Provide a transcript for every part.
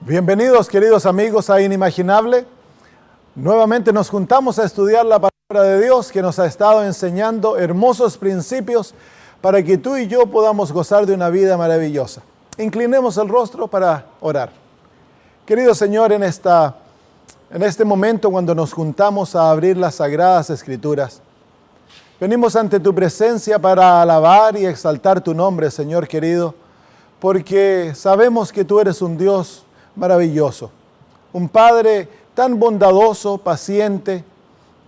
Bienvenidos, queridos amigos, a Inimaginable. Nuevamente nos juntamos a estudiar la palabra de Dios que nos ha estado enseñando hermosos principios para que tú y yo podamos gozar de una vida maravillosa. Inclinemos el rostro para orar. Querido Señor, en este momento cuando nos juntamos a abrir las Sagradas Escrituras, venimos ante tu presencia para alabar y exaltar tu nombre, Señor querido, porque sabemos que tú eres un Dios maravilloso, un Padre tan bondadoso, paciente,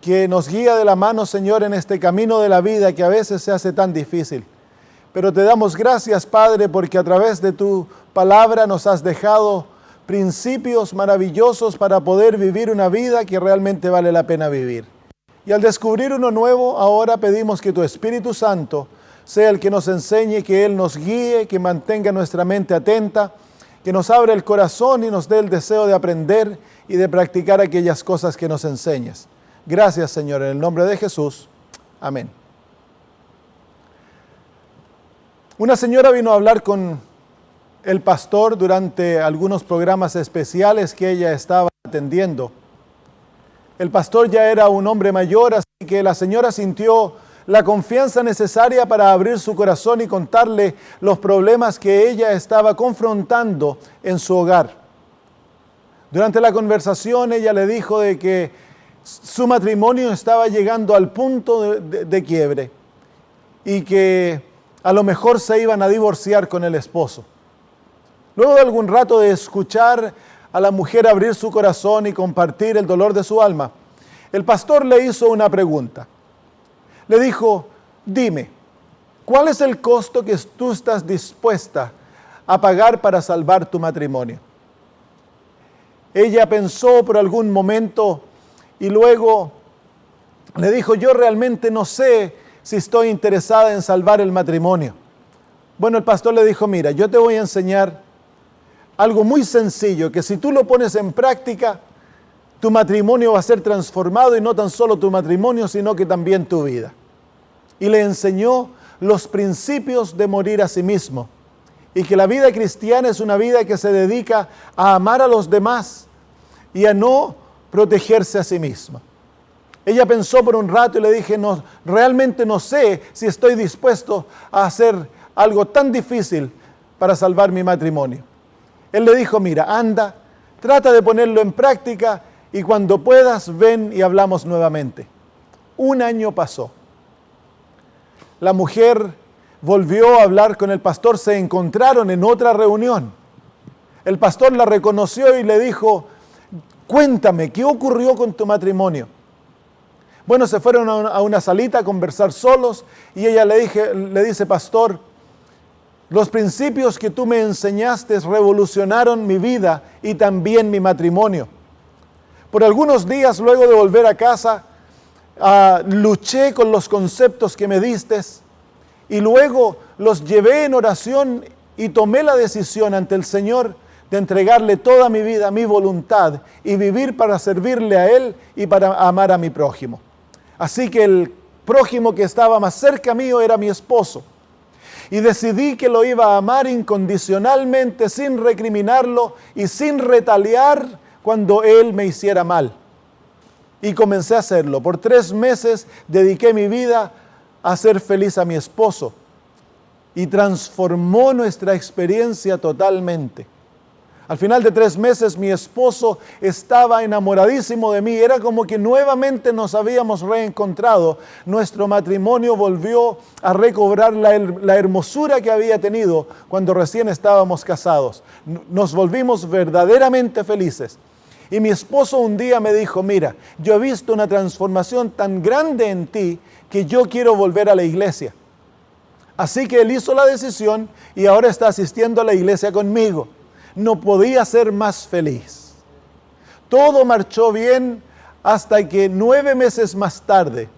que nos guía de la mano, Señor, en este camino de la vida que a veces se hace tan difícil. Pero te damos gracias, Padre, porque a través de tu palabra nos has dejado principios maravillosos para poder vivir una vida que realmente vale la pena vivir. Y al descubrir uno nuevo, ahora pedimos que tu Espíritu Santo sea el que nos enseñe, que Él nos guíe, que mantenga nuestra mente atenta, que nos abra el corazón y nos dé el deseo de aprender y de practicar aquellas cosas que nos enseñas. Gracias, Señor, en el nombre de Jesús. Amén. Una señora vino a hablar con el pastor durante algunos programas especiales que ella estaba atendiendo. El pastor ya era un hombre mayor, así que la señora sintió la confianza necesaria para abrir su corazón y contarle los problemas que ella estaba confrontando en su hogar. Durante la conversación ella le dijo de que su matrimonio estaba llegando al punto de quiebre y que a lo mejor se iban a divorciar con el esposo. Luego de algún rato de escuchar a la mujer abrir su corazón y compartir el dolor de su alma, el pastor le hizo una pregunta. Le dijo, dime, ¿cuál es el costo que tú estás dispuesta a pagar para salvar tu matrimonio? Ella pensó por algún momento y luego le dijo, yo realmente no sé si estoy interesada en salvar el matrimonio. Bueno, el pastor le dijo, mira, yo te voy a enseñar algo muy sencillo, que si tú lo pones en práctica, tu matrimonio va a ser transformado, y no tan solo tu matrimonio, sino que también tu vida. Y le enseñó los principios de morir a sí mismo, y que la vida cristiana es una vida que se dedica a amar a los demás y a no protegerse a sí misma. Ella pensó por un rato y le dije, no, realmente no sé si estoy dispuesto a hacer algo tan difícil para salvar mi matrimonio. Él le dijo, mira, anda, trata de ponerlo en práctica y cuando puedas ven y hablamos nuevamente. Un año pasó. La mujer volvió a hablar con el pastor, se encontraron en otra reunión. El pastor la reconoció y le dijo, cuéntame, ¿qué ocurrió con tu matrimonio? Bueno, se fueron a una salita a conversar solos y ella le dice, pastor, los principios que tú me enseñaste revolucionaron mi vida y también mi matrimonio. Por algunos días luego de volver a casa, luché con los conceptos que me diste y luego los llevé en oración y tomé la decisión ante el Señor de entregarle toda mi vida, mi voluntad y vivir para servirle a Él y para amar a mi prójimo. Así que el prójimo que estaba más cerca mío era mi esposo. Y decidí que lo iba a amar incondicionalmente, sin recriminarlo y sin retaliar cuando él me hiciera mal. Y comencé a hacerlo. Por 3 meses dediqué mi vida a hacer feliz a mi esposo. Y transformó nuestra experiencia totalmente. Al final de 3 meses mi esposo estaba enamoradísimo de mí. Era como que nuevamente nos habíamos reencontrado. Nuestro matrimonio volvió a recobrar la hermosura que había tenido cuando recién estábamos casados. Nos volvimos verdaderamente felices. Y mi esposo un día me dijo, mira, yo he visto una transformación tan grande en ti que yo quiero volver a la iglesia. Así que él hizo la decisión y ahora está asistiendo a la iglesia conmigo. No podía ser más feliz. Todo marchó bien hasta que 9 meses más tarde,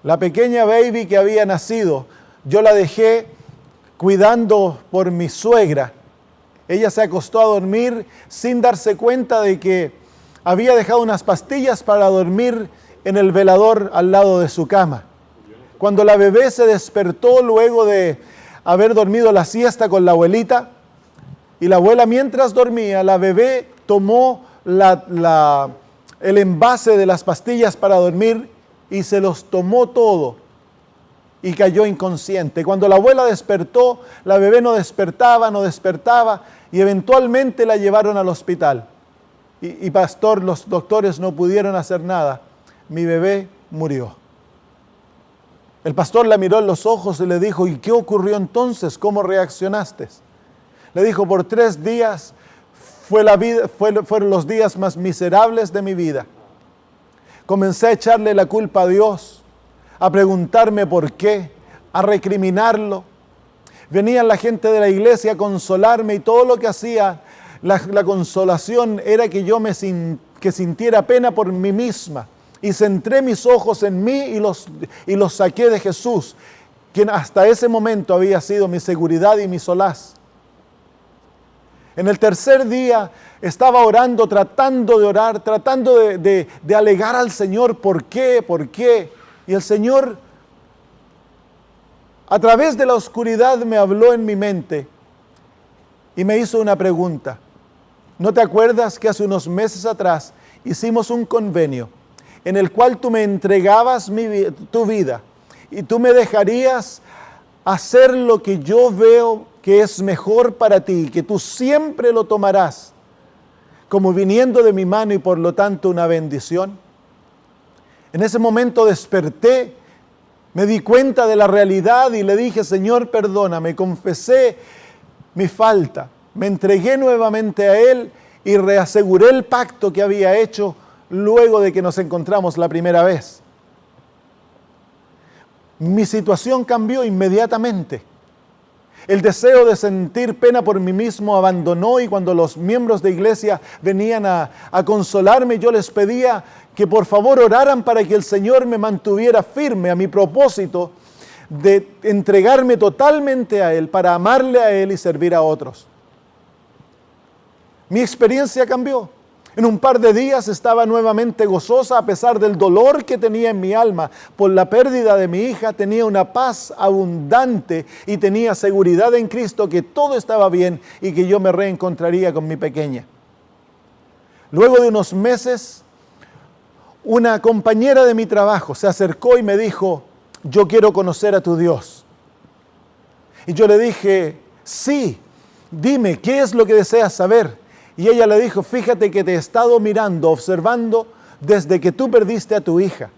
la pequeña baby que había nacido, yo la dejé cuidando por mi suegra. Ella se acostó a dormir sin darse cuenta de que había dejado unas pastillas para dormir en el velador al lado de su cama. Cuando la bebé se despertó luego de haber dormido la siesta con la abuelita, Y la abuela, mientras dormía, la bebé tomó el envase de las pastillas para dormir y se los tomó todo y cayó inconsciente. Cuando la abuela despertó, la bebé no despertaba y eventualmente la llevaron al hospital. Y pastor, los doctores no pudieron hacer nada. Mi bebé murió. El pastor la miró en los ojos y le dijo, ¿y qué ocurrió entonces? ¿Cómo reaccionaste? Le dijo, por 3 días fueron los días más miserables de mi vida. Comencé a echarle la culpa a Dios, a preguntarme por qué, a recriminarlo. Venían la gente de la iglesia a consolarme y todo lo que hacía, la consolación era que yo que sintiera pena por mí misma. Y centré mis ojos en mí y los saqué de Jesús, quien hasta ese momento había sido mi seguridad y mi solaz. En el 3er día estaba orando, tratando de orar, tratando de alegar al Señor por qué. Y el Señor, a través de la oscuridad, me habló en mi mente y me hizo una pregunta. ¿No te acuerdas que hace unos meses atrás hicimos un convenio en el cual tú me entregabas tu vida y tú me dejarías hacer lo que yo veo que es mejor para ti, que tú siempre lo tomarás como viniendo de mi mano y por lo tanto una bendición? En ese momento desperté, me di cuenta de la realidad y le dije, Señor, perdóname, confesé mi falta, me entregué nuevamente a Él y reaseguré el pacto que había hecho luego de que nos encontramos la primera vez. Mi situación cambió inmediatamente. El deseo de sentir pena por mí mismo abandonó y cuando los miembros de iglesia venían a consolarme, yo les pedía que por favor oraran para que el Señor me mantuviera firme a mi propósito de entregarme totalmente a Él, para amarle a Él y servir a otros. Mi experiencia cambió. En un par de días estaba nuevamente gozosa a pesar del dolor que tenía en mi alma por la pérdida de mi hija. Tenía una paz abundante y tenía seguridad en Cristo que todo estaba bien y que yo me reencontraría con mi pequeña. Luego de unos meses, una compañera de mi trabajo se acercó y me dijo, yo quiero conocer a tu Dios. Y yo le dije, sí, dime, ¿qué es lo que deseas saber? Y ella le dijo, fíjate que te he estado mirando, observando desde que tú perdiste a tu hija.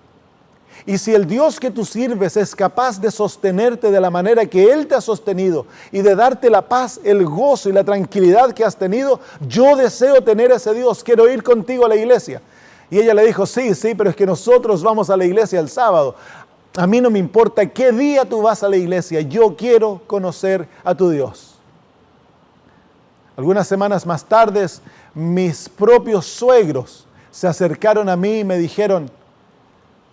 Y si el Dios que tú sirves es capaz de sostenerte de la manera que Él te ha sostenido y de darte la paz, el gozo y la tranquilidad que has tenido, yo deseo tener ese Dios, quiero ir contigo a la iglesia. Y ella le dijo, sí, pero es que nosotros vamos a la iglesia el sábado. A mí no me importa qué día tú vas a la iglesia, yo quiero conocer a tu Dios. Algunas semanas más tarde, mis propios suegros se acercaron a mí y me dijeron,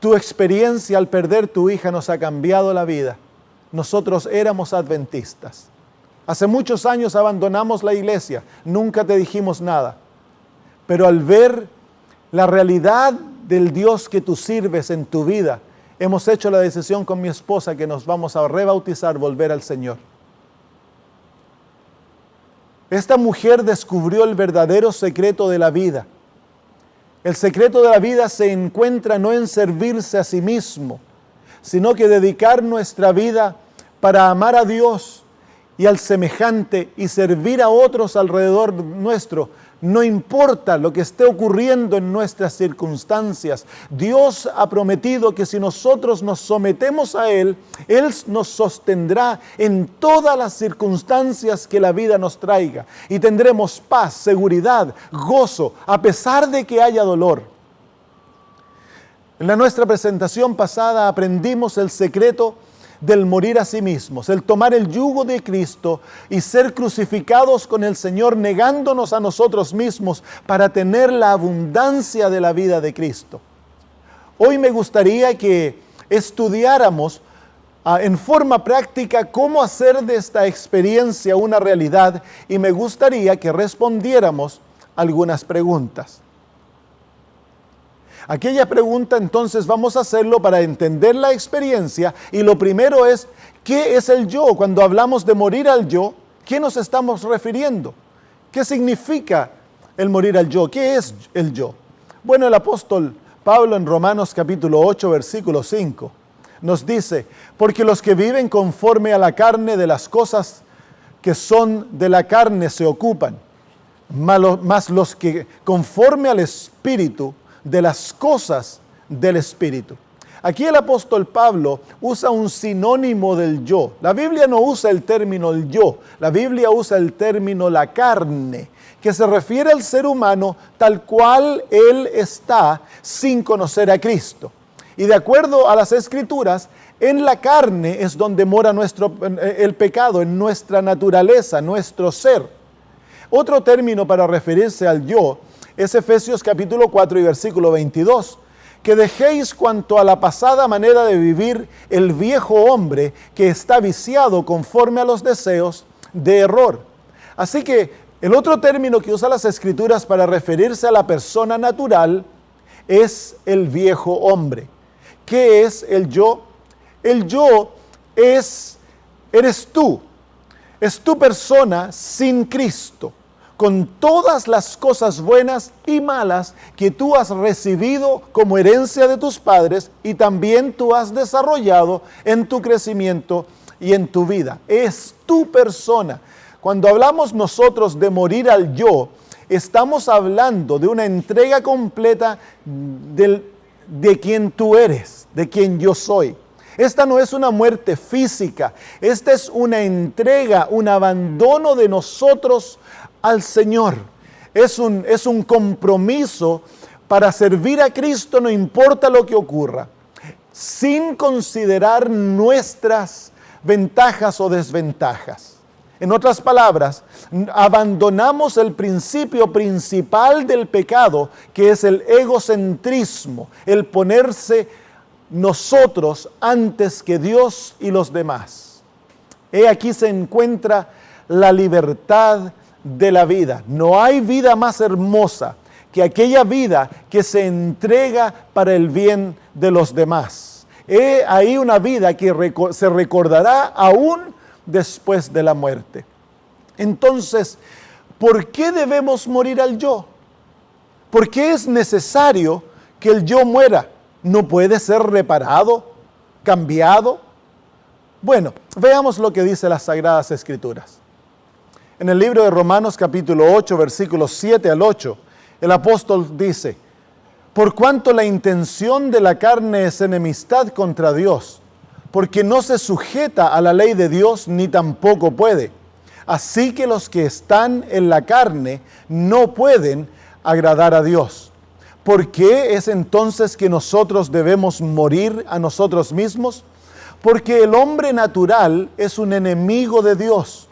tu experiencia al perder tu hija nos ha cambiado la vida. Nosotros éramos adventistas. Hace muchos años abandonamos la iglesia, nunca te dijimos nada. Pero al ver la realidad del Dios que tú sirves en tu vida, hemos hecho la decisión con mi esposa que nos vamos a rebautizar, volver al Señor. Esta mujer descubrió el verdadero secreto de la vida. El secreto de la vida se encuentra no en servirse a sí mismo, sino que dedicar nuestra vida para amar a Dios y al semejante y servir a otros alrededor nuestro. No importa lo que esté ocurriendo en nuestras circunstancias, Dios ha prometido que si nosotros nos sometemos a Él, Él nos sostendrá en todas las circunstancias que la vida nos traiga. Y tendremos paz, seguridad, gozo, a pesar de que haya dolor. En nuestra presentación pasada aprendimos el secreto del morir a sí mismos, el tomar el yugo de Cristo y ser crucificados con el Señor, negándonos a nosotros mismos para tener la abundancia de la vida de Cristo. Hoy me gustaría que estudiáramos en forma práctica cómo hacer de esta experiencia una realidad y me gustaría que respondiéramos algunas preguntas. Aquella pregunta entonces vamos a hacerlo para entender la experiencia y lo primero es, ¿qué es el yo? Cuando hablamos de morir al yo, ¿qué nos estamos refiriendo? ¿Qué significa el morir al yo? ¿Qué es el yo? Bueno, el apóstol Pablo en Romanos capítulo 8, versículo 5, nos dice, porque los que viven conforme a la carne de las cosas que son de la carne se ocupan, mas los que conforme al Espíritu de las cosas del Espíritu. Aquí el apóstol Pablo usa un sinónimo del yo. La Biblia no usa el término el yo, la Biblia usa el término la carne, que se refiere al ser humano tal cual él está sin conocer a Cristo. Y de acuerdo a las Escrituras, en la carne es donde mora el pecado, en nuestra naturaleza, nuestro ser. Otro término para referirse al yo es Efesios capítulo 4 y versículo 22, que dejéis cuanto a la pasada manera de vivir el viejo hombre que está viciado conforme a los deseos de error. Así que el otro término que usa las Escrituras para referirse a la persona natural es el viejo hombre. ¿Qué es el yo? El yo eres tú. Es tu persona sin Cristo, con todas las cosas buenas y malas que tú has recibido como herencia de tus padres y también tú has desarrollado en tu crecimiento y en tu vida. Es tu persona. Cuando hablamos nosotros de morir al yo, estamos hablando de una entrega completa de quien tú eres, de quien yo soy. Esta no es una muerte física, esta es una entrega, un abandono de nosotros al Señor. Es un compromiso para servir a Cristo, no importa lo que ocurra, sin considerar nuestras ventajas o desventajas. En otras palabras, abandonamos el principio principal del pecado, que es el egocentrismo, el ponerse nosotros antes que Dios y los demás. Aquí se encuentra la libertad de la vida. No hay vida más hermosa que aquella vida que se entrega para el bien de los demás. Hay una vida que se recordará aún después de la muerte. Entonces, ¿por qué debemos morir al yo? ¿Por qué es necesario que el yo muera? ¿No puede ser reparado, cambiado? Bueno, veamos lo que dice las Sagradas Escrituras. En el libro de Romanos capítulo 8, versículos 7 al 8, el apóstol dice, por cuanto la intención de la carne es enemistad contra Dios, porque no se sujeta a la ley de Dios ni tampoco puede. Así que los que están en la carne no pueden agradar a Dios. ¿Por qué es entonces que nosotros debemos morir a nosotros mismos? Porque el hombre natural es un enemigo de Dios.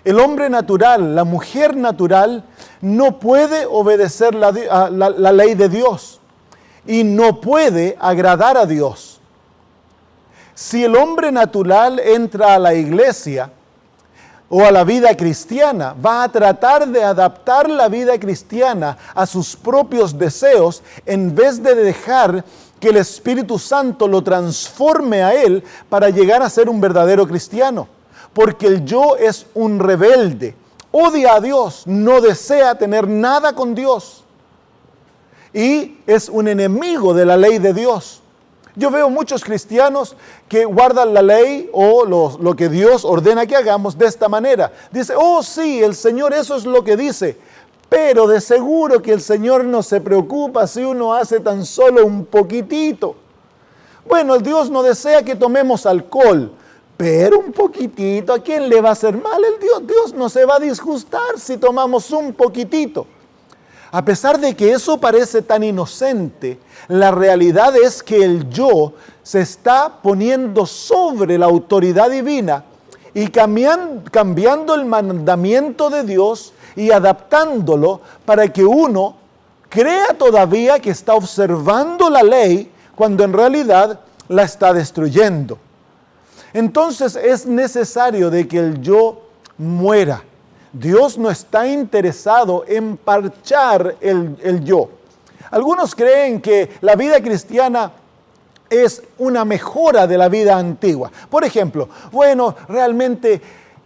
El hombre natural, la mujer natural, no puede obedecer la ley de Dios y no puede agradar a Dios. Si el hombre natural entra a la iglesia o a la vida cristiana, va a tratar de adaptar la vida cristiana a sus propios deseos en vez de dejar que el Espíritu Santo lo transforme a él para llegar a ser un verdadero cristiano. Porque el yo es un rebelde, odia a Dios, no desea tener nada con Dios y es un enemigo de la ley de Dios. Yo veo muchos cristianos que guardan la ley o lo que Dios ordena que hagamos de esta manera. Dice, oh sí, el Señor eso es lo que dice, pero de seguro que el Señor no se preocupa si uno hace tan solo un poquitito. Bueno, el Dios no desea que tomemos alcohol, pero un poquitito, ¿a quién le va a hacer mal? Dios no se va a disgustar si tomamos un poquitito. A pesar de que eso parece tan inocente, la realidad es que el yo se está poniendo sobre la autoridad divina y cambiando el mandamiento de Dios y adaptándolo para que uno crea todavía que está observando la ley cuando en realidad la está destruyendo. Entonces es necesario de que el yo muera. Dios no está interesado en parchar el yo. Algunos creen que la vida cristiana es una mejora de la vida antigua. Por ejemplo, bueno, realmente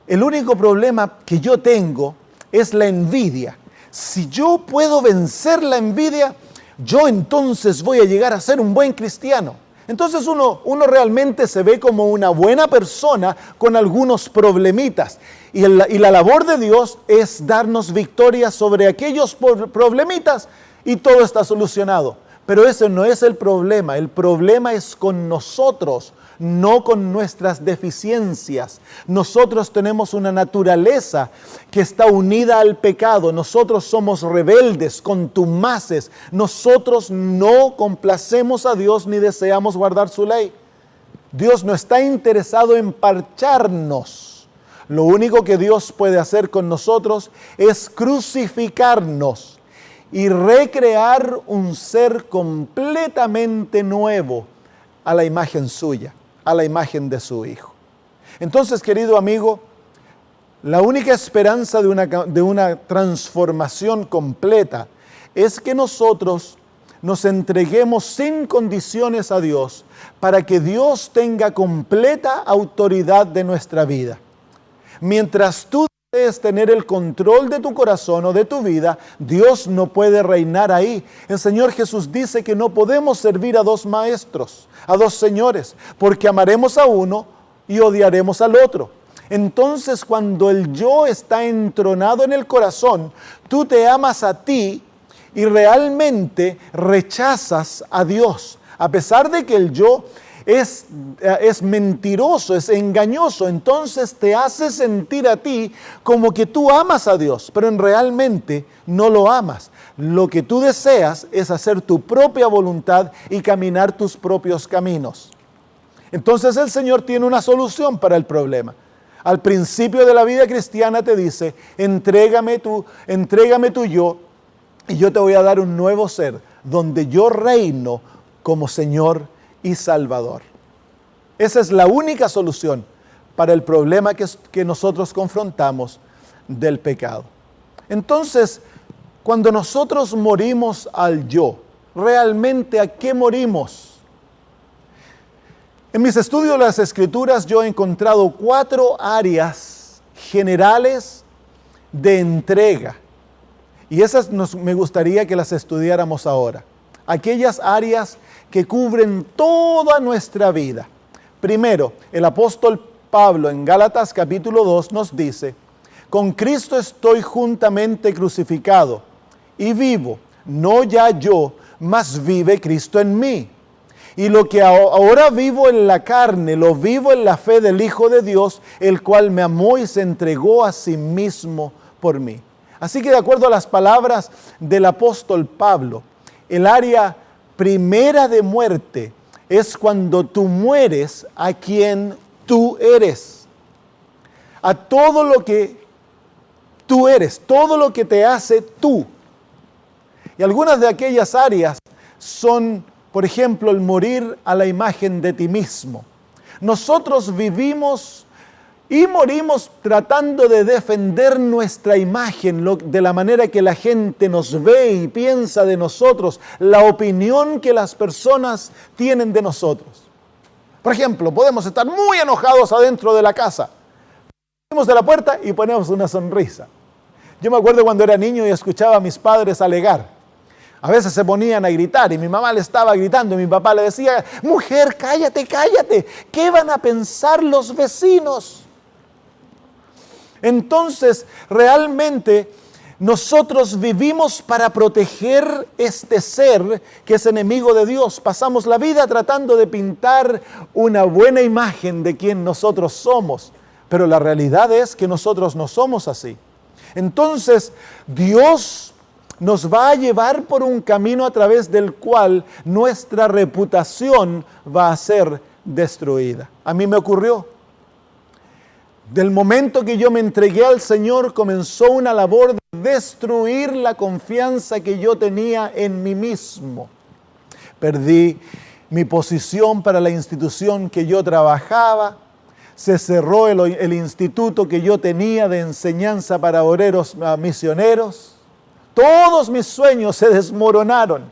el único problema que yo tengo es la envidia. Si yo puedo vencer la envidia, yo entonces voy a llegar a ser un buen cristiano. Entonces uno realmente se ve como una buena persona con algunos problemitas. Y la labor de Dios es darnos victoria sobre aquellos problemitas y todo está solucionado. Pero ese no es el problema es con nosotros, no con nuestras deficiencias. Nosotros tenemos una naturaleza que está unida al pecado. Nosotros somos rebeldes, contumaces. Nosotros no complacemos a Dios ni deseamos guardar su ley. Dios no está interesado en parcharnos. Lo único que Dios puede hacer con nosotros es crucificarnos y recrear un ser completamente nuevo a la imagen suya, a la imagen de su Hijo. Entonces, querido amigo, la única esperanza de una transformación completa es que nosotros nos entreguemos sin condiciones a Dios para que Dios tenga completa autoridad de nuestra vida. Mientras tú desees tener el control de tu corazón o de tu vida, Dios no puede reinar ahí. El Señor Jesús dice que no podemos servir a dos maestros, a dos señores, porque amaremos a uno y odiaremos al otro. Entonces, cuando el yo está entronado en el corazón, tú te amas a ti y realmente rechazas a Dios. A pesar de que el yo es mentiroso, es engañoso, entonces te hace sentir a ti como que tú amas a Dios, pero realmente no lo amas. Lo que tú deseas es hacer tu propia voluntad y caminar tus propios caminos. Entonces el Señor tiene una solución para el problema. Al principio de la vida cristiana te dice, entrégame tu yo y yo te voy a dar un nuevo ser, donde yo reino como Señor y Salvador. Esa es la única solución para el problema que nosotros confrontamos del pecado. Entonces, cuando nosotros morimos al yo, ¿realmente a qué morimos? En mis estudios de las Escrituras yo he encontrado 4 áreas generales de entrega. Y esas me gustaría que las estudiáramos ahora. Aquellas áreas que cubren toda nuestra vida. Primero, el apóstol Pablo en Gálatas capítulo 2 nos dice, con Cristo estoy juntamente crucificado y vivo, no ya yo, mas vive Cristo en mí. Y lo que ahora vivo en la carne, lo vivo en la fe del Hijo de Dios, el cual me amó y se entregó a sí mismo por mí. Así que de acuerdo a las palabras del apóstol Pablo, el área primera de muerte es cuando tú mueres a quien tú eres. A todo lo que tú eres, todo lo que te hace tú. Y algunas de aquellas áreas son, por ejemplo, el morir a la imagen de ti mismo. Nosotros vivimos y morimos tratando de defender nuestra imagen, de la manera que la gente nos ve y piensa de nosotros, la opinión que las personas tienen de nosotros. Por ejemplo, podemos estar muy enojados adentro de la casa. Salimos de la puerta y ponemos una sonrisa. Yo me acuerdo cuando era niño y escuchaba a mis padres alegar. A veces se ponían a gritar y mi mamá le estaba gritando y mi papá le decía, mujer, cállate, cállate, ¿qué van a pensar los vecinos? Entonces, realmente nosotros vivimos para proteger este ser que es enemigo de Dios. Pasamos la vida tratando de pintar una buena imagen de quien nosotros somos, pero la realidad es que nosotros no somos así. Entonces, Dios nos va a llevar por un camino a través del cual nuestra reputación va a ser destruida. A mí me ocurrió. Del momento que yo me entregué al Señor, comenzó una labor de destruir la confianza que yo tenía en mí mismo. Perdí mi posición para la institución que yo trabajaba, se cerró el instituto que yo tenía de enseñanza para obreros misioneros. Todos mis sueños se desmoronaron,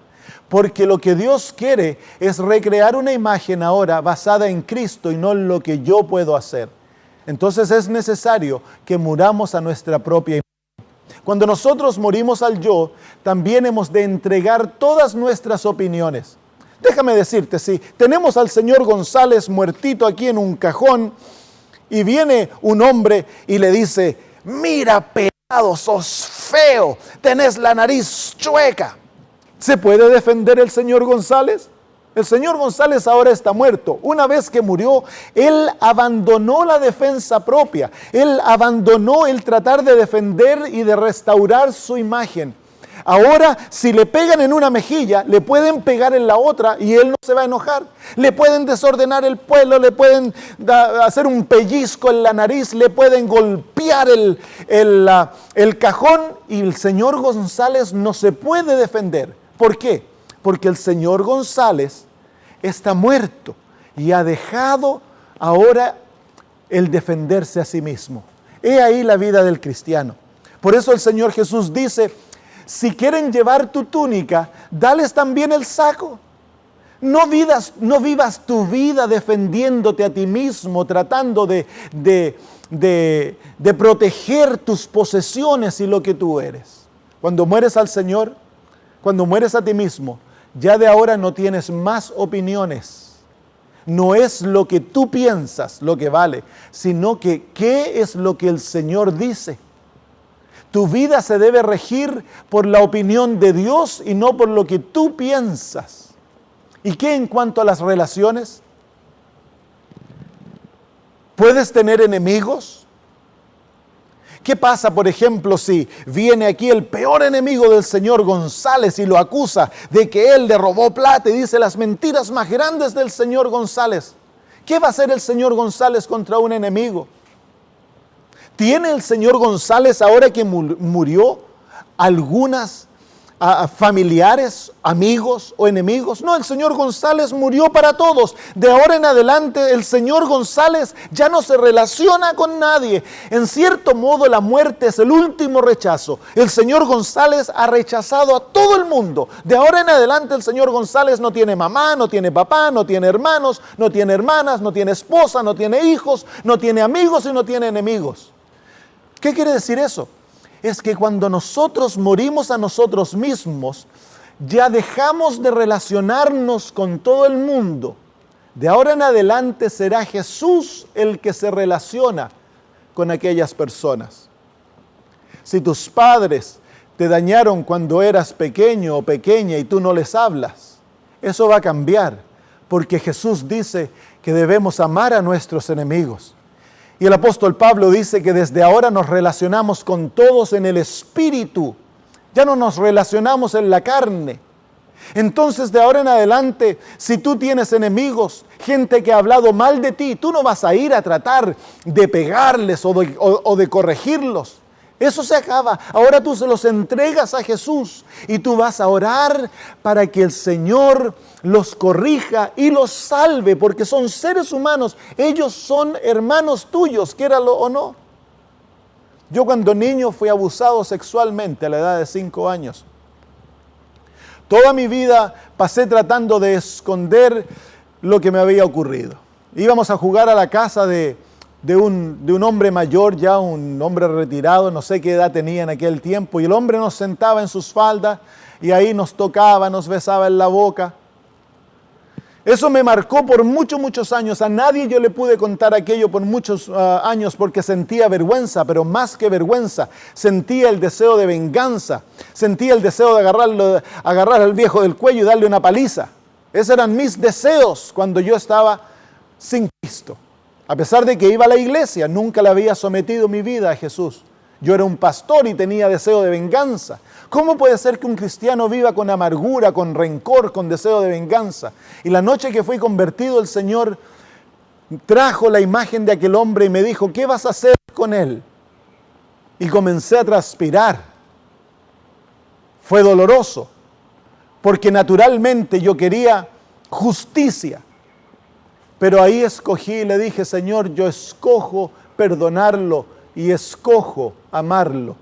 porque lo que Dios quiere es recrear una imagen ahora basada en Cristo y no en lo que yo puedo hacer. Entonces es necesario que muramos a nuestra propia imagen. Cuando nosotros morimos al yo, también hemos de entregar todas nuestras opiniones. Déjame decirte, si tenemos al señor González muertito aquí en un cajón y viene un hombre y le dice, mira pelado, sos feo, tenés la nariz chueca, ¿se puede defender el señor González? El señor González ahora está muerto. Una vez que murió, él abandonó la defensa propia. Él abandonó el tratar de defender y de restaurar su imagen. Ahora, si le pegan en una mejilla, le pueden pegar en la otra y él no se va a enojar. Le pueden desordenar el pelo, le pueden hacer un pellizco en la nariz, le pueden golpear el cajón y el señor González no se puede defender. ¿Por qué? Porque el señor González está muerto y ha dejado ahora el defenderse a sí mismo. He ahí la vida del cristiano. Por eso el Señor Jesús dice, si quieren llevar tu túnica, dales también el saco. No vivas tu vida defendiéndote a ti mismo, tratando de proteger tus posesiones y lo que tú eres. Cuando mueres al Señor, cuando mueres a ti mismo, ya de ahora no tienes más opiniones. No es lo que tú piensas lo que vale, sino que qué es lo que el Señor dice. Tu vida se debe regir por la opinión de Dios y no por lo que tú piensas. ¿Y qué en cuanto a las relaciones? ¿Puedes tener enemigos? ¿Qué pasa, por ejemplo, si viene aquí el peor enemigo del señor González y lo acusa de que él le robó plata y dice las mentiras más grandes del señor González? ¿Qué va a hacer el señor González contra un enemigo? ¿Tiene el señor González, ahora que murió, algunas familiares, amigos o enemigos? No, el señor González murió para todos. De ahora en adelante el señor González ya no se relaciona con nadie. En cierto modo la muerte es el último rechazo. El señor González ha rechazado a todo el mundo. De ahora en adelante el señor González no tiene mamá, no tiene papá, no tiene hermanos, no tiene hermanas, no tiene esposa, no tiene hijos, no tiene amigos y no tiene enemigos. ¿Qué quiere decir eso? Es que cuando nosotros morimos a nosotros mismos, ya dejamos de relacionarnos con todo el mundo. De ahora en adelante será Jesús el que se relaciona con aquellas personas. Si tus padres te dañaron cuando eras pequeño o pequeña y tú no les hablas, eso va a cambiar, porque Jesús dice que debemos amar a nuestros enemigos. Y el apóstol Pablo dice que desde ahora nos relacionamos con todos en el Espíritu. Ya no nos relacionamos en la carne. Entonces, de ahora en adelante, si tú tienes enemigos, gente que ha hablado mal de ti, tú no vas a ir a tratar de pegarles o de corregirlos. Eso se acaba. Ahora tú se los entregas a Jesús y tú vas a orar para que el Señor los corrija y los salve, porque son seres humanos. Ellos son hermanos tuyos, quiéralo o no. Yo cuando niño fui abusado sexualmente a la edad de 5 años. Toda mi vida pasé tratando de esconder lo que me había ocurrido. Íbamos a jugar a la casa de un hombre mayor, ya un hombre retirado, no sé qué edad tenía en aquel tiempo, y el hombre nos sentaba en sus faldas y ahí nos tocaba, nos besaba en la boca. Eso me marcó por muchos años. A nadie yo le pude contar aquello por muchos años porque sentía vergüenza, pero más que vergüenza, sentía el deseo de venganza, sentía el deseo de agarrar al viejo del cuello y darle una paliza. Esos eran mis deseos cuando yo estaba sin Cristo. A pesar de que iba a la iglesia, nunca le había sometido mi vida a Jesús. Yo era un pastor y tenía deseo de venganza. ¿Cómo puede ser que un cristiano viva con amargura, con rencor, con deseo de venganza? Y la noche que fui convertido, el Señor trajo la imagen de aquel hombre y me dijo, ¿qué vas a hacer con él? Y comencé a transpirar. Fue doloroso, porque naturalmente yo quería justicia. Pero ahí escogí y le dije, Señor, yo escojo perdonarlo y escojo amarlo.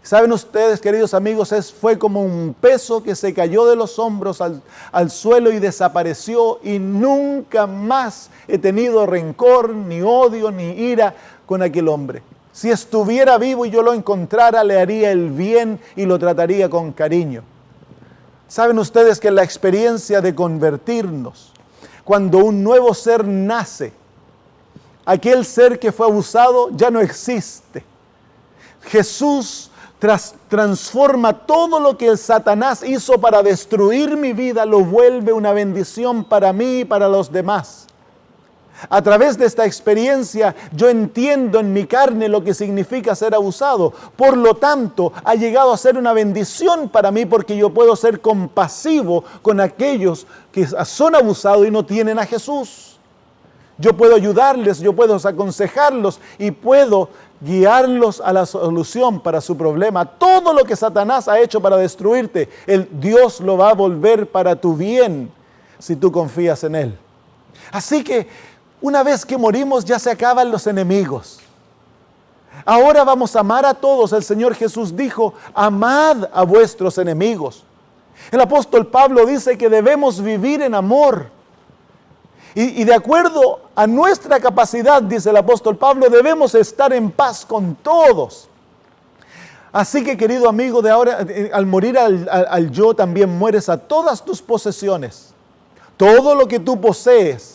¿Saben ustedes, queridos amigos? Fue como un peso que se cayó de los hombros al suelo y desapareció, y nunca más he tenido rencor, ni odio, ni ira con aquel hombre. Si estuviera vivo y yo lo encontrara, le haría el bien y lo trataría con cariño. ¿Saben ustedes que la experiencia de convertirnos, cuando un nuevo ser nace, aquel ser que fue abusado ya no existe? Jesús transforma todo lo que el Satanás hizo para destruir mi vida, lo vuelve una bendición para mí y para los demás. A través de esta experiencia yo entiendo en mi carne lo que significa ser abusado. Por lo tanto, ha llegado a ser una bendición para mí porque yo puedo ser compasivo con aquellos que son abusados y no tienen a Jesús. Yo puedo ayudarles, yo puedo aconsejarlos y puedo guiarlos a la solución para su problema. Todo lo que Satanás ha hecho para destruirte, Dios lo va a volver para tu bien si tú confías en Él. Así que una vez que morimos ya se acaban los enemigos. Ahora vamos a amar a todos. El Señor Jesús dijo, amad a vuestros enemigos. El apóstol Pablo dice que debemos vivir en amor. Y de acuerdo a nuestra capacidad, dice el apóstol Pablo, debemos estar en paz con todos. Así que, querido amigo, de ahora, al morir al yo, también mueres a todas tus posesiones. Todo lo que tú posees,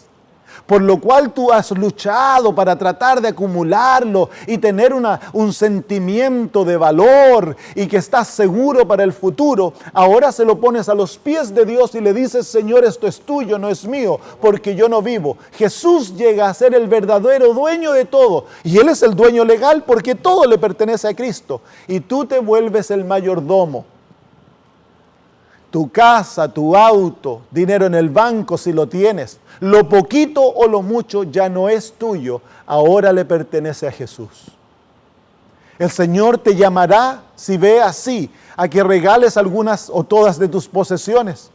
por lo cual tú has luchado para tratar de acumularlo y tener un sentimiento de valor y que estás seguro para el futuro, ahora se lo pones a los pies de Dios y le dices, Señor, esto es tuyo, no es mío, porque yo no vivo. Jesús llega a ser el verdadero dueño de todo y Él es el dueño legal porque todo le pertenece a Cristo y tú te vuelves el mayordomo. Tu casa, tu auto, dinero en el banco si lo tienes, lo poquito o lo mucho ya no es tuyo, ahora le pertenece a Jesús. El Señor te llamará, si ve así, a que regales algunas o todas de tus posesiones.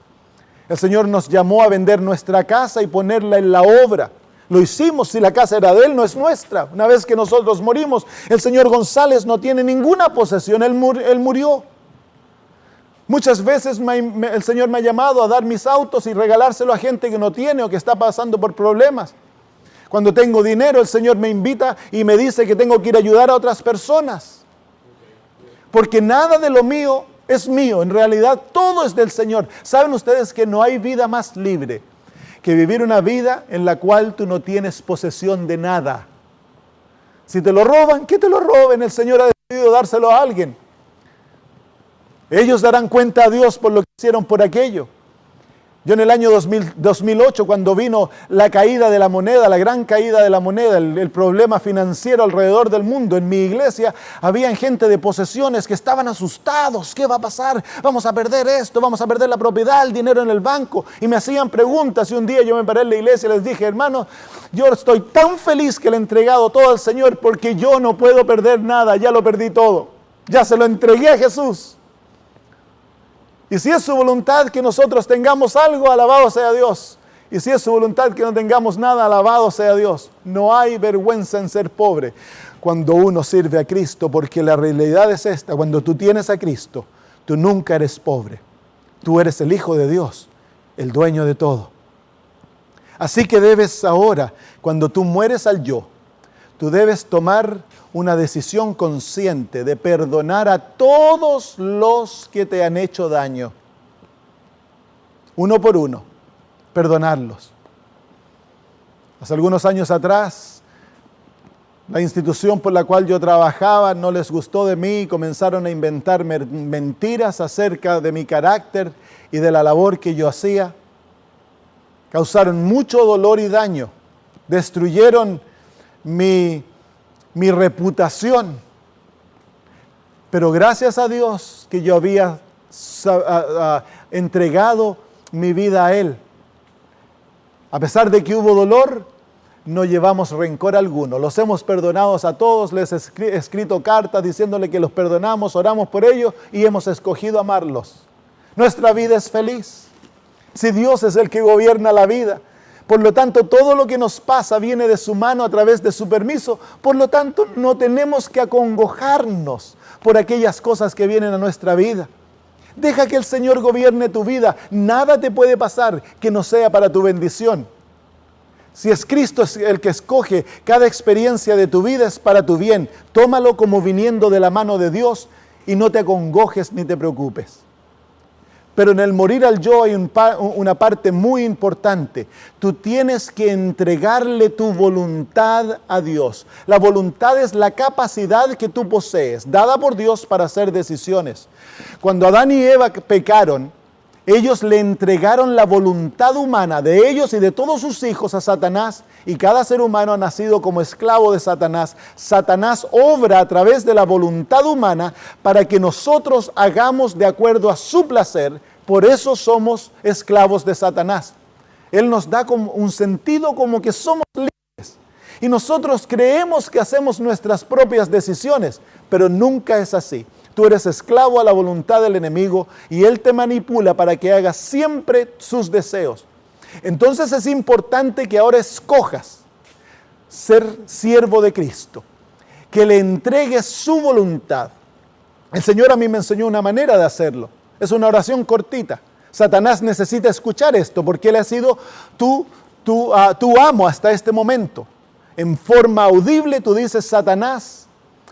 El Señor nos llamó a vender nuestra casa y ponerla en la obra. Lo hicimos, si la casa era de Él, no es nuestra. Una vez que nosotros morimos, el señor González no tiene ninguna posesión, Él murió. Muchas veces el Señor me ha llamado a dar mis autos y regalárselo a gente que no tiene o que está pasando por problemas. Cuando tengo dinero, el Señor me invita y me dice que tengo que ir a ayudar a otras personas. Porque nada de lo mío es mío, en realidad todo es del Señor. ¿Saben ustedes que no hay vida más libre que vivir una vida en la cual tú no tienes posesión de nada? Si te lo roban, que te lo roben, el Señor ha decidido dárselo a alguien. Ellos darán cuenta a Dios por lo que hicieron por aquello. Yo en el año 2008, cuando vino la caída de la moneda, la gran caída de la moneda, el problema financiero alrededor del mundo, en mi iglesia había gente de posesiones que estaban asustados. ¿Qué va a pasar? Vamos a perder esto, vamos a perder la propiedad, el dinero en el banco. Y me hacían preguntas y un día yo me paré en la iglesia y les dije, hermano, yo estoy tan feliz que le he entregado todo al Señor porque yo no puedo perder nada, ya lo perdí todo. Ya se lo entregué a Jesús. Y si es su voluntad que nosotros tengamos algo, alabado sea Dios. Y si es su voluntad que no tengamos nada, alabado sea Dios. No hay vergüenza en ser pobre cuando uno sirve a Cristo, porque la realidad es esta: cuando tú tienes a Cristo, tú nunca eres pobre. Tú eres el Hijo de Dios, el dueño de todo. Así que debes ahora, cuando tú mueres al yo, tú debes tomar una decisión consciente de perdonar a todos los que te han hecho daño. Uno por uno, perdonarlos. Hace algunos años atrás, la institución por la cual yo trabajaba no les gustó de mí y comenzaron a inventar mentiras acerca de mi carácter y de la labor que yo hacía. Causaron mucho dolor y daño. Destruyeron mi reputación, pero gracias a Dios que yo había entregado mi vida a Él. A pesar de que hubo dolor, no llevamos rencor alguno. Los hemos perdonado a todos, les he escrito cartas diciéndole que los perdonamos, oramos por ellos y hemos escogido amarlos. Nuestra vida es feliz. Si Dios es el que gobierna la vida, por lo tanto, todo lo que nos pasa viene de su mano a través de su permiso. Por lo tanto, no tenemos que acongojarnos por aquellas cosas que vienen a nuestra vida. Deja que el Señor gobierne tu vida. Nada te puede pasar que no sea para tu bendición. Si es Cristo el que escoge cada experiencia de tu vida, es para tu bien. Tómalo como viniendo de la mano de Dios y no te acongojes ni te preocupes. Pero en el morir al yo hay una parte muy importante. Tú tienes que entregarle tu voluntad a Dios. La voluntad es la capacidad que tú posees, dada por Dios para hacer decisiones. Cuando Adán y Eva pecaron, ellos le entregaron la voluntad humana de ellos y de todos sus hijos a Satanás, y cada ser humano ha nacido como esclavo de Satanás. Satanás obra a través de la voluntad humana para que nosotros hagamos de acuerdo a su placer. Por eso somos esclavos de Satanás. Él nos da como un sentido como que somos libres. Y nosotros creemos que hacemos nuestras propias decisiones, pero nunca es así. Tú eres esclavo a la voluntad del enemigo y él te manipula para que hagas siempre sus deseos. Entonces es importante que ahora escojas ser siervo de Cristo, que le entregues su voluntad. El Señor a mí me enseñó una manera de hacerlo. Es una oración cortita. Satanás necesita escuchar esto porque él ha sido tu amo hasta este momento. En forma audible tú dices: Satanás,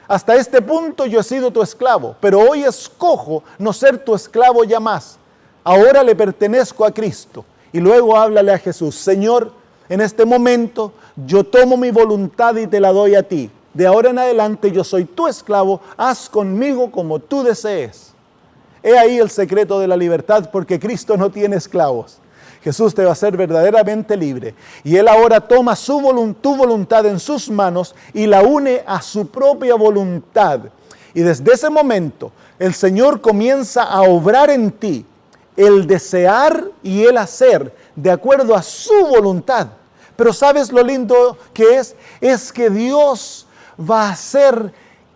hasta este punto yo he sido tu esclavo, pero hoy escojo no ser tu esclavo ya más. Ahora le pertenezco a Cristo. Y luego háblale a Jesús: Señor, en este momento yo tomo mi voluntad y te la doy a ti. De ahora en adelante yo soy tu esclavo, haz conmigo como tú desees. He ahí el secreto de la libertad, porque Cristo no tiene esclavos. Jesús te va a hacer verdaderamente libre. Y Él ahora toma tu voluntad en sus manos y la une a su propia voluntad. Y desde ese momento el Señor comienza a obrar en ti el desear y el hacer de acuerdo a su voluntad. Pero ¿sabes lo lindo que es? Es que Dios va a hacer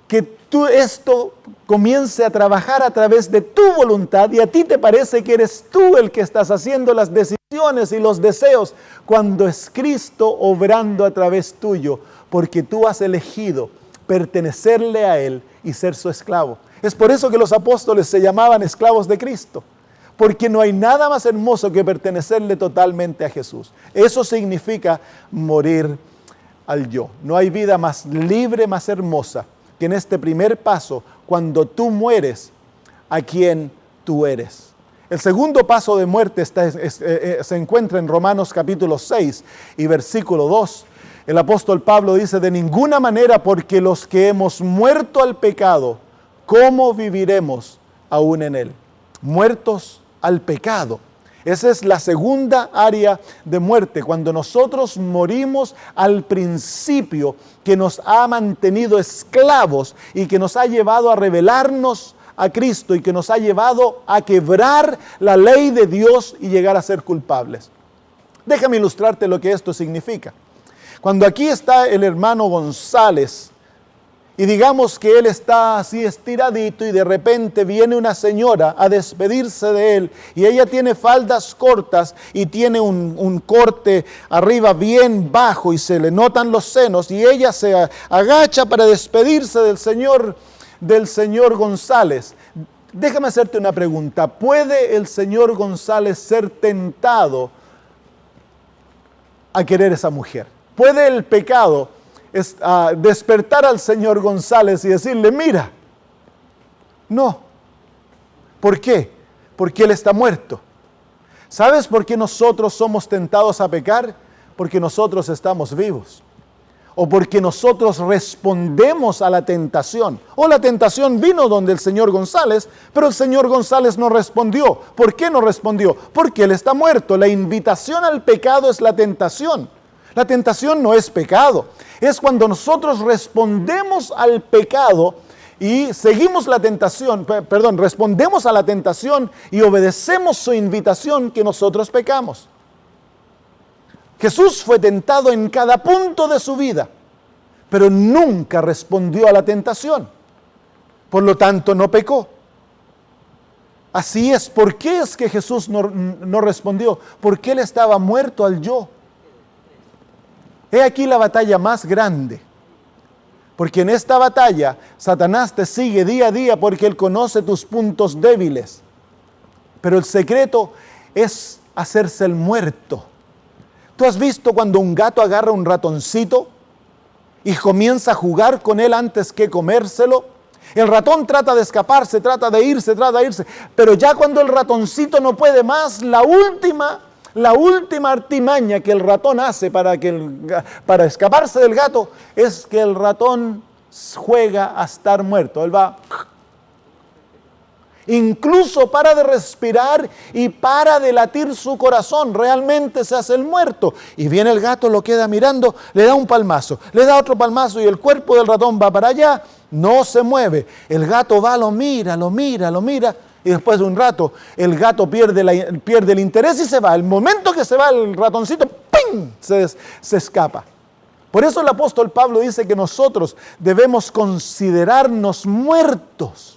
que esto comience a trabajar a través de tu voluntad, y a ti te parece que eres tú el que estás haciendo las decisiones y los deseos, cuando es Cristo obrando a través tuyo, porque tú has elegido pertenecerle a Él y ser su esclavo. Es por eso que los apóstoles se llamaban esclavos de Cristo, porque no hay nada más hermoso que pertenecerle totalmente a Jesús. Eso significa morir al yo. No hay vida más libre, más hermosa que en este primer paso, cuando tú mueres a quien tú eres. El segundo paso de muerte se encuentra en Romanos capítulo 6 y versículo 2. El apóstol Pablo dice: de ninguna manera, porque los que hemos muerto al pecado, ¿cómo viviremos aún en él? Muertos al pecado. Esa es la segunda área de muerte, cuando nosotros morimos al principio que nos ha mantenido esclavos y que nos ha llevado a rebelarnos a Cristo y que nos ha llevado a quebrar la ley de Dios y llegar a ser culpables. Déjame ilustrarte lo que esto significa. Cuando aquí está el hermano González, y digamos que él está así estiradito y de repente viene una señora a despedirse de él, y ella tiene faldas cortas y tiene un corte arriba bien bajo y se le notan los senos, y ella se agacha para despedirse del señor González. Déjame hacerte una pregunta: ¿puede el señor González ser tentado a querer esa mujer? ¿Puede el pecado despertar al señor González y decirle: mira? No. ¿Por qué? Porque él está muerto. ¿Sabes por qué nosotros somos tentados a pecar? Porque nosotros estamos vivos. O porque nosotros respondemos a la tentación. O la tentación vino donde el señor González, pero el señor González no respondió. ¿Por qué no respondió? Porque él está muerto. La invitación al pecado es la tentación. La tentación no es pecado. Es cuando nosotros respondemos al pecado y seguimos la tentación, respondemos a la tentación y obedecemos su invitación, que nosotros pecamos. Jesús fue tentado en cada punto de su vida, pero nunca respondió a la tentación. Por lo tanto, no pecó. Así es. ¿Por qué es que Jesús no respondió? Porque él estaba muerto al yo. He aquí la batalla más grande, porque en esta batalla Satanás te sigue día a día porque él conoce tus puntos débiles. Pero el secreto es hacerse el muerto. ¿Tú has visto cuando un gato agarra un ratoncito y comienza a jugar con él antes que comérselo? El ratón trata de escaparse, trata de irse, pero ya cuando el ratoncito no puede más, la última artimaña que el ratón hace para escaparse del gato es que el ratón juega a estar muerto. Él va, incluso para de respirar y para de latir su corazón, realmente se hace el muerto. Y viene el gato, lo queda mirando, le da un palmazo, le da otro palmazo y el cuerpo del ratón va para allá, no se mueve. El gato va, lo mira y después de un rato el gato pierde el interés y se va. El momento que se va el ratoncito, ¡ping!, se escapa. Por eso el apóstol Pablo dice que nosotros debemos considerarnos muertos.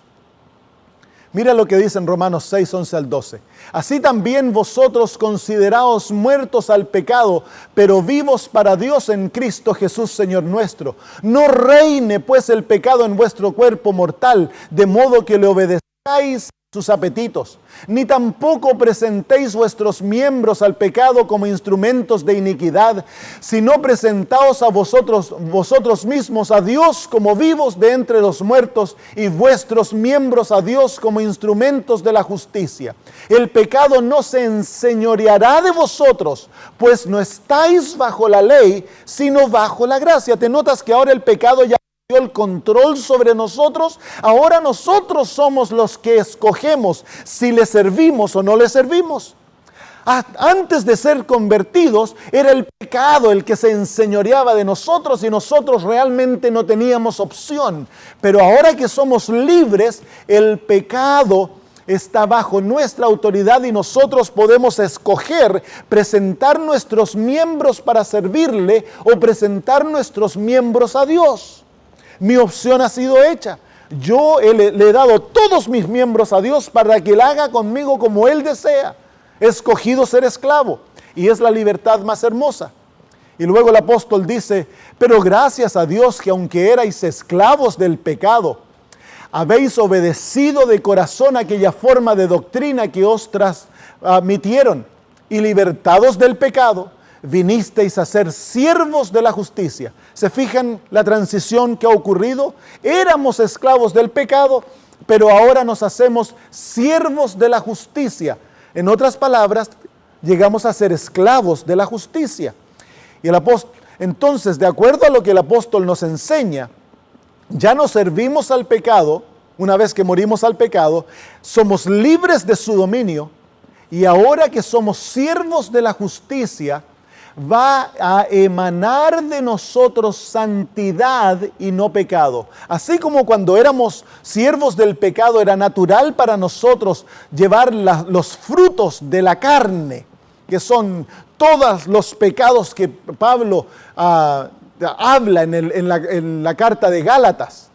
Mira lo que dice en Romanos 6, 11 al 12. Así también vosotros consideraos muertos al pecado, pero vivos para Dios en Cristo Jesús, Señor nuestro. No reine pues el pecado en vuestro cuerpo mortal, de modo que le obedezcáis sus apetitos, ni tampoco presentéis vuestros miembros al pecado como instrumentos de iniquidad, sino presentaos a vosotros mismos a Dios como vivos de entre los muertos, y vuestros miembros a Dios como instrumentos de la justicia. El pecado no se enseñoreará de vosotros, pues no estáis bajo la ley, sino bajo la gracia. ¿Te notas que ahora el pecado ya el control sobre nosotros? Ahora nosotros somos los que escogemos si le servimos o no le servimos. Antes de ser convertidos, era el pecado el que se enseñoreaba de nosotros y nosotros realmente no teníamos opción. Pero ahora que somos libres, el pecado está bajo nuestra autoridad y nosotros podemos escoger presentar nuestros miembros para servirle o presentar nuestros miembros a Dios. Mi opción ha sido hecha. Yo le he dado todos mis miembros a Dios para que Él haga conmigo como Él desea. He escogido ser esclavo y es la libertad más hermosa. Y luego el apóstol dice, pero gracias a Dios que aunque erais esclavos del pecado, habéis obedecido de corazón aquella forma de doctrina que os transmitieron, y libertados del pecado, vinisteis a ser siervos de la justicia. ¿Se fijan la transición que ha ocurrido? Éramos esclavos del pecado, pero ahora nos hacemos siervos de la justicia. En otras palabras, llegamos a ser esclavos de la justicia. Y entonces, de acuerdo a lo que el apóstol nos enseña, ya no servimos al pecado. Una vez que morimos al pecado, somos libres de su dominio, y ahora que somos siervos de la justicia, va a emanar de nosotros santidad y no pecado. Así como cuando éramos siervos del pecado era natural para nosotros llevar los frutos de la carne, que son todos los pecados que Pablo habla en la carta de Gálatas.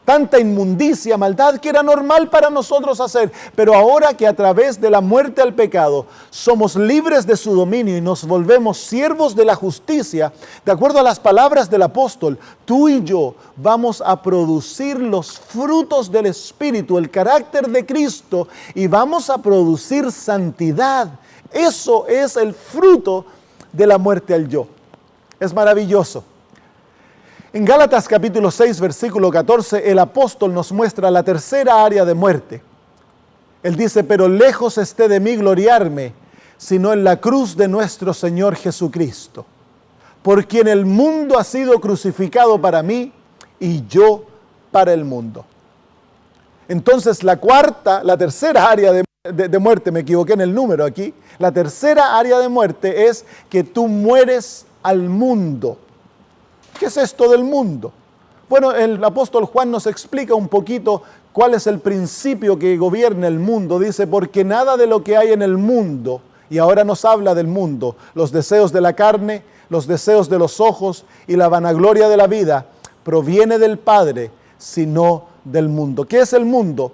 Tanta inmundicia, maldad que era normal para nosotros hacer. Pero ahora que a través de la muerte al pecado somos libres de su dominio y nos volvemos siervos de la justicia, de acuerdo a las palabras del apóstol, tú y yo vamos a producir los frutos del Espíritu, el carácter de Cristo, y vamos a producir santidad. Eso es el fruto de la muerte al yo. Es maravilloso. En Gálatas capítulo 6, versículo 14, el apóstol nos muestra la tercera área de muerte. Él dice, pero lejos esté de mí gloriarme, sino en la cruz de nuestro Señor Jesucristo, por quien el mundo ha sido crucificado para mí y yo para el mundo. Entonces la tercera área de muerte, me equivoqué en el número aquí, la tercera área de muerte es que tú mueres al mundo. ¿Qué es esto del mundo? Bueno, el apóstol Juan nos explica un poquito cuál es el principio que gobierna el mundo. Dice, porque nada de lo que hay en el mundo, y ahora nos habla del mundo, los deseos de la carne, los deseos de los ojos y la vanagloria de la vida, proviene del Padre, sino del mundo. ¿Qué es el mundo?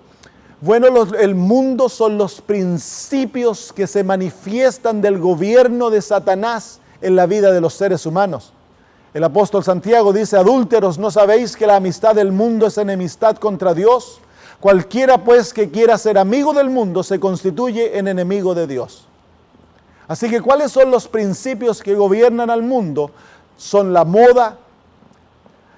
Bueno, el mundo son los principios que se manifiestan del gobierno de Satanás en la vida de los seres humanos. El apóstol Santiago dice, adúlteros, ¿no sabéis que la amistad del mundo es enemistad contra Dios? Cualquiera pues que quiera ser amigo del mundo se constituye en enemigo de Dios. Así que, ¿cuáles son los principios que gobiernan al mundo? Son la moda,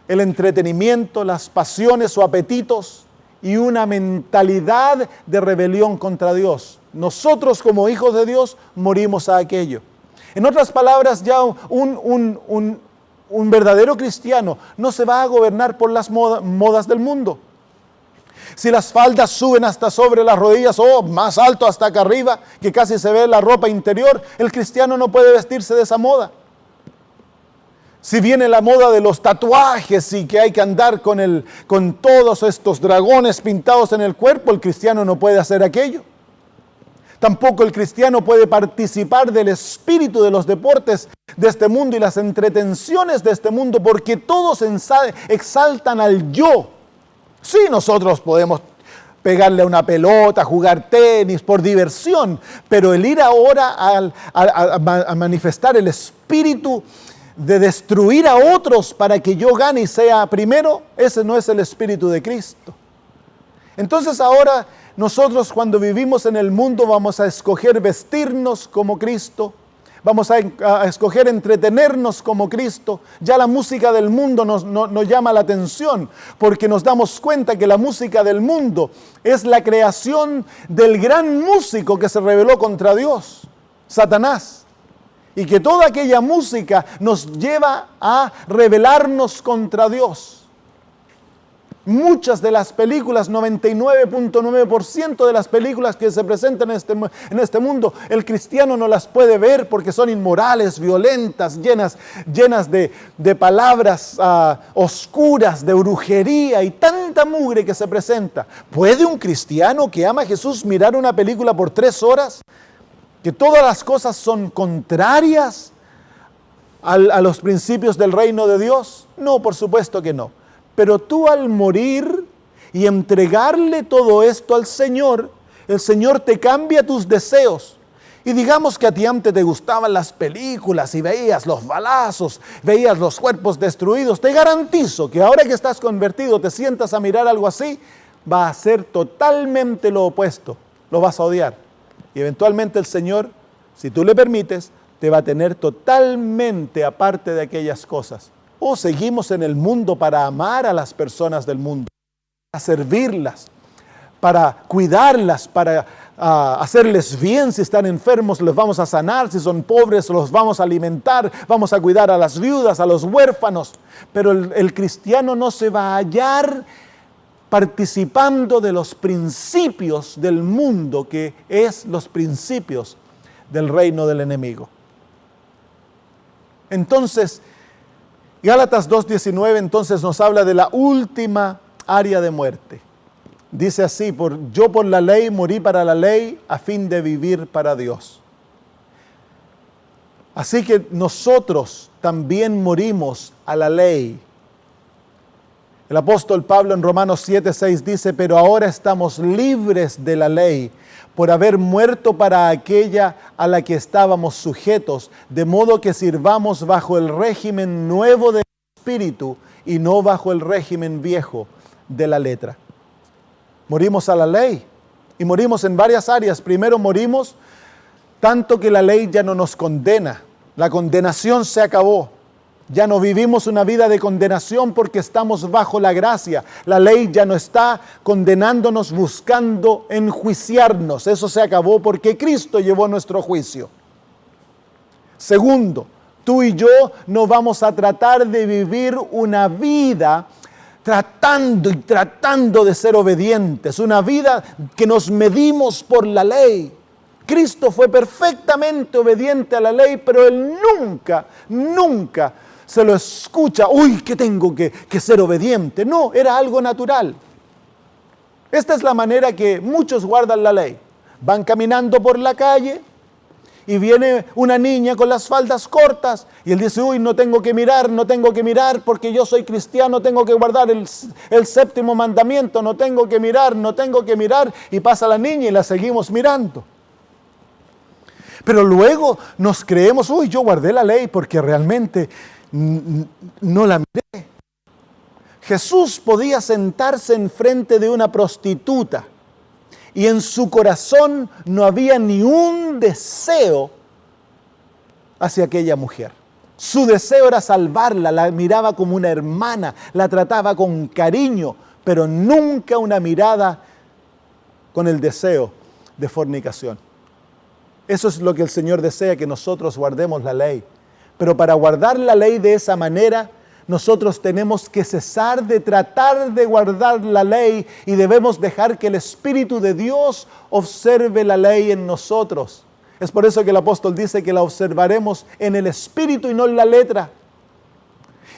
el entretenimiento, las pasiones o apetitos y una mentalidad de rebelión contra Dios. Nosotros, como hijos de Dios, morimos a aquello. En otras palabras, ya un verdadero cristiano no se va a gobernar por las modas del mundo. Si las faldas suben hasta sobre las rodillas o más alto hasta acá arriba, que casi se ve la ropa interior, el cristiano no puede vestirse de esa moda. Si viene la moda de los tatuajes y que hay que andar con todos estos dragones pintados en el cuerpo, el cristiano no puede hacer aquello. Tampoco el cristiano puede participar del espíritu de los deportes de este mundo y las entretenciones de este mundo, porque todos exaltan al yo. Sí, nosotros podemos pegarle a una pelota, jugar tenis por diversión, pero el ir ahora a manifestar el espíritu de destruir a otros para que yo gane y sea primero, ese no es el espíritu de Cristo. Entonces ahora nosotros, cuando vivimos en el mundo, vamos a escoger vestirnos como Cristo, vamos a escoger entretenernos como Cristo. Ya la música del mundo nos llama la atención, porque nos damos cuenta que la música del mundo es la creación del gran músico que se rebeló contra Dios, Satanás. Y que toda aquella música nos lleva a rebelarnos contra Dios. Muchas de las películas, 99.9% de las películas que se presentan en este mundo, el cristiano no las puede ver porque son inmorales, violentas, llenas de palabras oscuras, de brujería y tanta mugre que se presenta. ¿Puede un cristiano que ama a Jesús mirar una película por 3 horas? ¿Que todas las cosas son contrarias a los principios del reino de Dios? No, por supuesto que no. Pero tú, al morir y entregarle todo esto al Señor, el Señor te cambia tus deseos. Y digamos que a ti antes te gustaban las películas y veías los balazos, veías los cuerpos destruidos. Te garantizo que ahora que estás convertido, te sientas a mirar algo así, va a ser totalmente lo opuesto. Lo vas a odiar. Y eventualmente el Señor, si tú le permites, te va a tener totalmente aparte de aquellas cosas. O seguimos en el mundo para amar a las personas del mundo, para servirlas, para cuidarlas, para hacerles bien. Si están enfermos, los vamos a sanar. Si son pobres, los vamos a alimentar. Vamos a cuidar a las viudas, a los huérfanos. Pero el cristiano no se va a hallar participando de los principios del mundo, que es los principios del reino del enemigo. Entonces, Gálatas 2:19 entonces nos habla de la última área de muerte. Dice así: yo por la ley morí para la ley a fin de vivir para Dios. Así que nosotros también morimos a la ley. El apóstol Pablo en Romanos 7:6 dice: pero ahora estamos libres de la ley, por haber muerto para aquella a la que estábamos sujetos, de modo que sirvamos bajo el régimen nuevo del Espíritu y no bajo el régimen viejo de la letra. Morimos a la ley y morimos en varias áreas. Primero morimos tanto que la ley ya no nos condena. La condenación se acabó. Ya no vivimos una vida de condenación porque estamos bajo la gracia. La ley ya no está condenándonos, buscando enjuiciarnos. Eso se acabó porque Cristo llevó nuestro juicio. Segundo, tú y yo no vamos a tratar de vivir una vida tratando de ser obedientes. Una vida que nos medimos por la ley. Cristo fue perfectamente obediente a la ley, pero Él nunca se lo escucha: uy, que tengo que ser obediente. No, era algo natural. Esta es la manera que muchos guardan la ley. Van caminando por la calle y viene una niña con las faldas cortas y él dice: uy, no tengo que mirar porque yo soy cristiano, tengo que guardar el 7º mandamiento, no tengo que mirar, y pasa la niña y la seguimos mirando. Pero luego nos creemos: uy, yo guardé la ley porque realmente no la miré. Jesús podía sentarse enfrente de una prostituta y en su corazón no había ni un deseo hacia aquella mujer. Su deseo era salvarla, la miraba como una hermana, la trataba con cariño, pero nunca una mirada con el deseo de fornicación. Eso es lo que el Señor desea, que nosotros guardemos la ley. Pero para guardar la ley de esa manera, nosotros tenemos que cesar de tratar de guardar la ley y debemos dejar que el Espíritu de Dios observe la ley en nosotros. Es por eso que el apóstol dice que la observaremos en el Espíritu y no en la letra.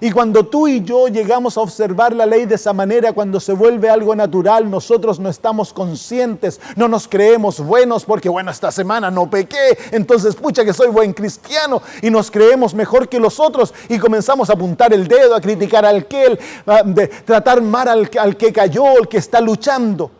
Y cuando tú y yo llegamos a observar la ley de esa manera, cuando se vuelve algo natural, nosotros no estamos conscientes, no nos creemos buenos porque, bueno, esta semana no pequé, entonces pucha que soy buen cristiano, y nos creemos mejor que los otros y comenzamos a apuntar el dedo, a criticar al que, tratar mal al que cayó, al que está luchando.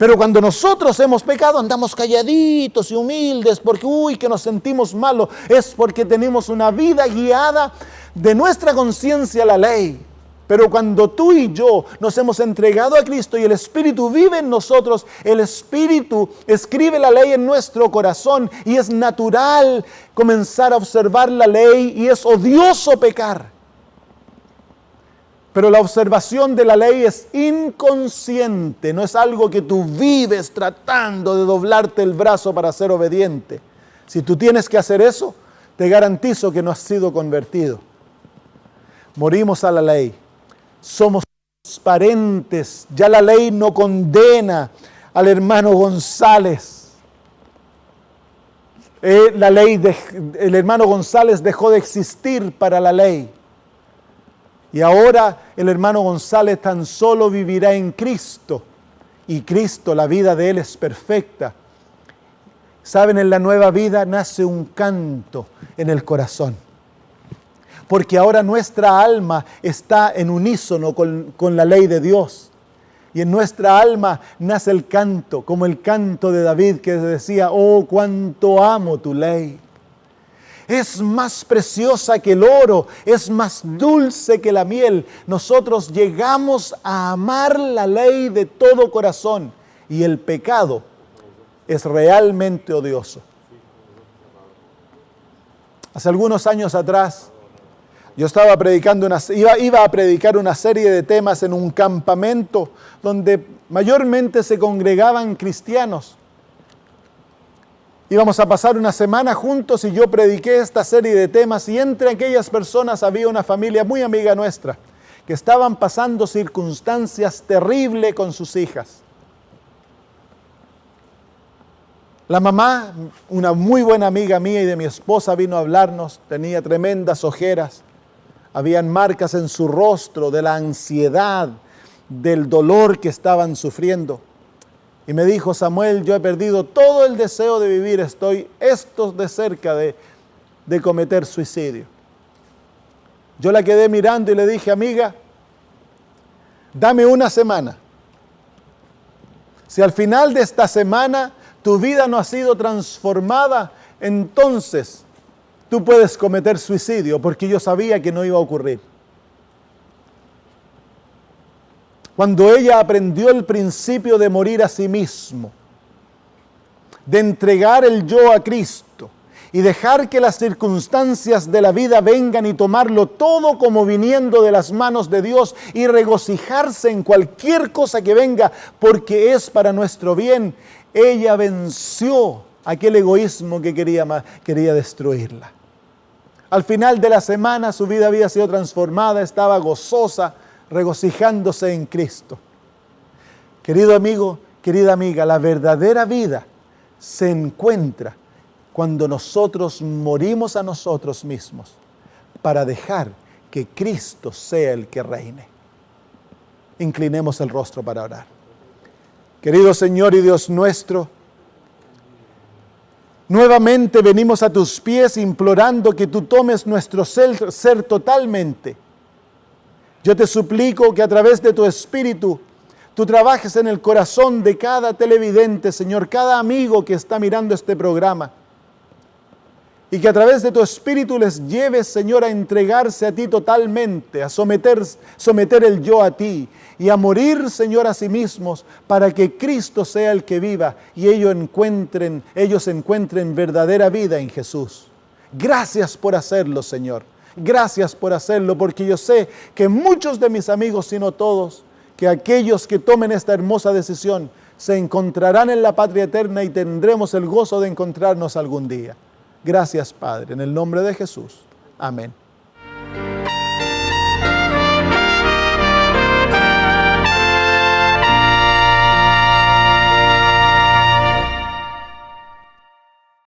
Pero cuando nosotros hemos pecado, andamos calladitos y humildes porque, que nos sentimos malos. Es porque tenemos una vida guiada de nuestra conciencia a la ley. Pero cuando tú y yo nos hemos entregado a Cristo y el Espíritu vive en nosotros, el Espíritu escribe la ley en nuestro corazón y es natural comenzar a observar la ley y es odioso pecar. Pero la observación de la ley es inconsciente, no es algo que tú vives tratando de doblarte el brazo para ser obediente. Si tú tienes que hacer eso, te garantizo que no has sido convertido. Morimos a la ley, somos transparentes, ya la ley no condena al hermano González. El hermano González dejó de existir para la ley. Y ahora el hermano González tan solo vivirá en Cristo. Y Cristo, la vida de él es perfecta. Saben, en la nueva vida nace un canto en el corazón. Porque ahora nuestra alma está en unísono con la ley de Dios. Y en nuestra alma nace el canto, como el canto de David que decía, oh, cuánto amo tu ley. Es más preciosa que el oro, es más dulce que la miel. Nosotros llegamos a amar la ley de todo corazón y el pecado es realmente odioso. Hace algunos años atrás, yo estaba predicando iba a predicar una serie de temas en un campamento donde mayormente se congregaban cristianos. Íbamos a pasar una semana juntos y yo prediqué esta serie de temas y entre aquellas personas había una familia muy amiga nuestra que estaban pasando circunstancias terribles con sus hijas. La mamá, una muy buena amiga mía y de mi esposa, vino a hablarnos, tenía tremendas ojeras, habían marcas en su rostro de la ansiedad, del dolor que estaban sufriendo. Y me dijo, Samuel, yo he perdido todo el deseo de vivir, estoy de cerca de cometer suicidio. Yo la quedé mirando y le dije, amiga, dame una semana. Si al final de esta semana tu vida no ha sido transformada, entonces tú puedes cometer suicidio, porque yo sabía que no iba a ocurrir. Cuando ella aprendió el principio de morir a sí mismo, de entregar el yo a Cristo y dejar que las circunstancias de la vida vengan y tomarlo todo como viniendo de las manos de Dios y regocijarse en cualquier cosa que venga porque es para nuestro bien, ella venció aquel egoísmo que quería destruirla. Al final de la semana su vida había sido transformada, estaba gozosa, regocijándose en Cristo. Querido amigo, querida amiga, la verdadera vida se encuentra cuando nosotros morimos a nosotros mismos para dejar que Cristo sea el que reine. Inclinemos el rostro para orar. Querido Señor y Dios nuestro, nuevamente venimos a tus pies implorando que tú tomes nuestro ser totalmente. Yo te suplico que a través de tu Espíritu tú trabajes en el corazón de cada televidente, Señor, cada amigo que está mirando este programa. Y que a través de tu Espíritu les lleves, Señor, a entregarse a ti totalmente, a someter el yo a ti y a morir, Señor, a sí mismos para que Cristo sea el que viva y ellos encuentren verdadera vida en Jesús. Gracias por hacerlo, Señor. Gracias por hacerlo, porque yo sé que muchos de mis amigos, si no todos, que aquellos que tomen esta hermosa decisión se encontrarán en la patria eterna y tendremos el gozo de encontrarnos algún día. Gracias, Padre, en el nombre de Jesús. Amén.